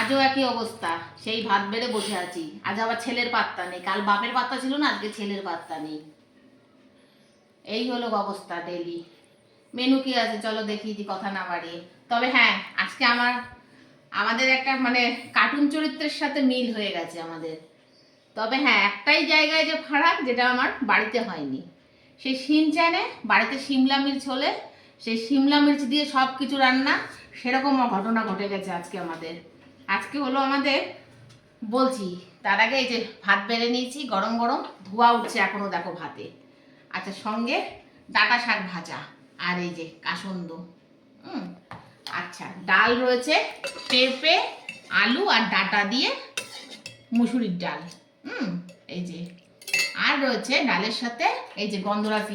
আজও একই অবস্থা, সেই ভাত বেড়ে বসে আছি। আজ আবার ছেলের পাত্তা নেই, কাল বাপের পাত্তা ছিল না, আজকে ছেলের পাত্তা নেই। এই হলো অবস্থা ডেলি। মেনু কি আছে চলো দেখিয়ে দিই কথা না বাড়িয়ে। তবে হ্যাঁ, আজকে আমাদের একটা মানে কার্টুন চরিত্রের সাথে মিল হয়ে গেছে আমাদের। তবে হ্যাঁ, একটাই জায়গায় যে ফারাক, যেটা আমার বাড়িতে হয়নি। সেই শিনচ্যানে বাড়িতে সিমলা মির্চ হলে সেই সিমলা মির্চ দিয়ে সব কিছু রান্না, সেরকম ঘটনা ঘটে গেছে আজকে আমাদের। আজকে হলো আমাদের, বলছি তার আগে এই যে ভাত বেড়ে নিয়েছি, গরম গরম ধোয়া উঠছে এখনো, দেখো ভাতে। আচ্ছা, সঙ্গে ডাঁটা শাক ভাজা আর এই যে কাসন্দ। আচ্ছা, ডাল রয়েছে পেঁপে, আলু আর ডাঁটা দিয়ে মুসুরির ডাল। এই যে, আর রয়েছে ডালের সাথে এই যে গন্ধরাজ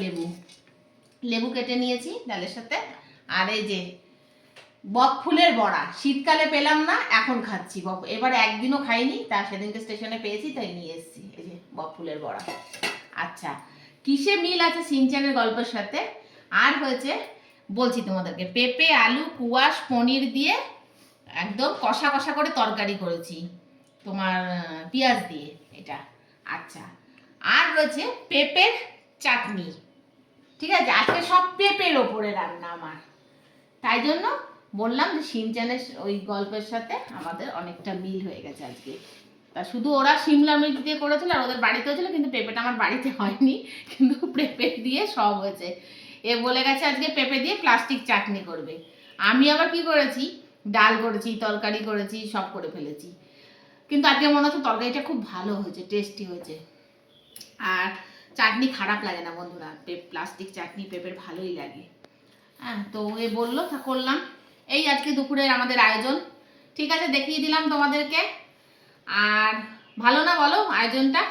লেবু কেটে নিয়েছি ডালের সাথে। আর এই যে বক ফুলের বড়া, শীতকালে পেলাম না, এখন খাচ্ছি। এবারে একদিনও খাইনি, তা সেদিনকে স্টেশনে পেয়েছি তাই নিয়ে এসেছি। এই যে বক ফুলের বড়া। আচ্ছা, কিসে মিল আছে শিনচ্যানের গল্পের সাথে? আর হয়েছে বলছি তোমাদেরকে, পেঁপে আলু কুয়াশ পনির দিয়ে একদম কষা কষা করে তরকারি করেছি তোমার, পেঁয়াজ দিয়ে এটা। আচ্ছা, আর রয়েছে পেঁপের চাটনি। ঠিক আছে, আজকে সব পেঁপের ওপরে রান্না আমার। তাই জন্য বললাম যে শিনচ্যানের ওই গল্পের সাথে আমাদের অনেকটা মিল হয়ে গেছে আজকে। তা শুধু ওরা সিমলা মির্চ দিয়ে করেছিল আর ওদের বাড়িতে হয়েছিল, কিন্তু পেঁপেটা আমার বাড়িতে হয়নি, কিন্তু পেঁপে দিয়ে সব হয়েছে। এ বলে গেছে আজকে পেঁপে দিয়ে প্লাস্টিক চাটনি করবে। আমি আবার কি করেছি, ডাল করেছি, তরকারি করেছি, সব করে ফেলেছি। কিন্তু আজকে মনে হচ্ছে তরকারিটা খুব ভালো হয়েছে, টেস্টি হয়েছে। আর চাটনি খারাপ লাগে না বন্ধুরা, প্লাস্টিক চাটনি পেঁপের ভালোই লাগে। হ্যাঁ, তো এ বললো তা করলাম। এই আজকে দুপুরের আমাদের আয়োজন। ঠিক আছে, দেখিয়ে দিলাম তোমাদেরকে। আর ভালো না বলো আয়োজনটা?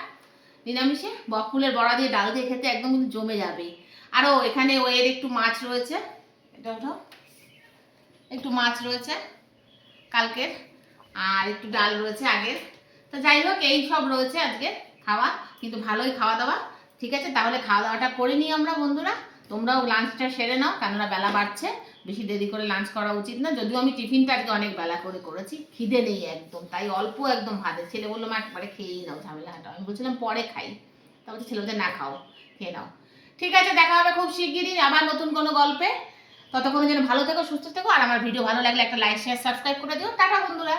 নিরামিষে বকফুলের বড়া দিয়ে ডাল দিয়ে খেতে একদম কিন্তু জমে যাবে। আরও এখানে ওয়ের একটু মাছ রয়েছে, এটা ওঠাও, একটু মাছ রয়েছে কালকের, আর একটু ডাল রয়েছে আগের। তো যাই হোক, এই সব রয়েছে আজকে খাওয়া, কিন্তু ভালোই খাওয়া দাওয়া। ঠিক আছে, তাহলে খাওয়া দাওয়াটা করে নিই আমরা বন্ধুরা। তোমরাও লাঞ্চটা সেরে নাও, কেননা বেলা বাড়ছে, বেশি দেরি করে লাঞ্চ করা উচিত না। যদিও আমি টিফিনটা আজকে অনেক বেলা করে করেছি, খিদে নেই একদম, তাই অল্প একদম ভাতে। ছেলে বললো মা একবারে খেয়েই নাও, ঝামেলা হাঁটাও। আমি বলছিলাম পরে খাই, তা বলছে ছেলে বলছে না খাও, খেয়ে নাও। ঠিক আছে, দেখা হবে খুব শিগগিরই আবার নতুন কোনো গল্পে। ততক্ষণে যেন ভালো থেকো, সুস্থ থেকো। আর আমার ভিডিও ভালো লাগলে একটা লাইক শেয়ার সাবস্ক্রাইব করে দিও। টাটা বন্ধুরা।